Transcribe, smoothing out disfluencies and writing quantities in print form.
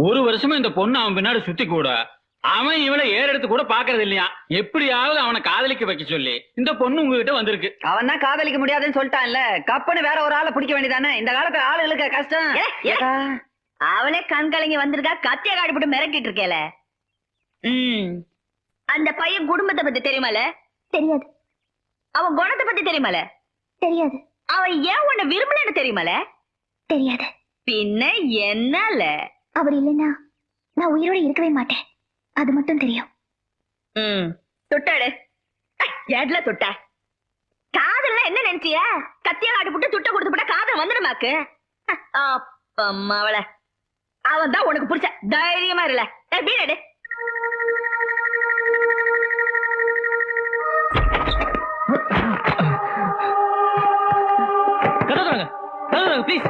ஒரு வருஷமா இந்த பொண்ணு அவன் பின்னாடி சுத்தி கூட அவன் இவளை ஏறெடுத்து கூட பாக்குறது இல்லையா. எப்படியாவது அவனை காதலிக்க வைக்க சொல்லி இந்த பொண்ணு உங்ககிட்ட வந்திருக்கு. அவன் தான் காதலிக்க முடியாதுன்னு சொல்லிட்டான்ல, கப்பன்னு வேற ஒரு ஆளை பிடிக்க வேண்டியதானே. இந்த காலத்துல ஆளுகளுக்கு கஷ்டம். அவளே கண் கலங்கி வந்திருக்கா, கத்திய காடி போட்டு மிரட்டிட்டு இருக்கேல. அந்த பையன் குடும்பத்தை பத்தி தெரியுமால? தெரியாது. அவன் குணத்தை பத்தி தெரியுமால? தெரியாது. அவன் ஏன் உன்னை விரும்பலன்னு தெரியுமால? தெரியாது. பின்ன என்னால? அவர் இல்லைன்னா நான் உயிரோட இருக்கவே மாட்டேன், அது மட்டும் தெரியும். தொட்டாடு ஏட்ல தொட்ட. காதல்னா என்ன நினைச்சிய? கத்திய காட்டி போட்டு துட்ட கொடுத்து போட்டா காதல் வந்துடுமாக்கு? அவள அவன் தான் உனக்கு பிடிச்ச. தைரியமா இருல வீடு. ப்ளீஸ்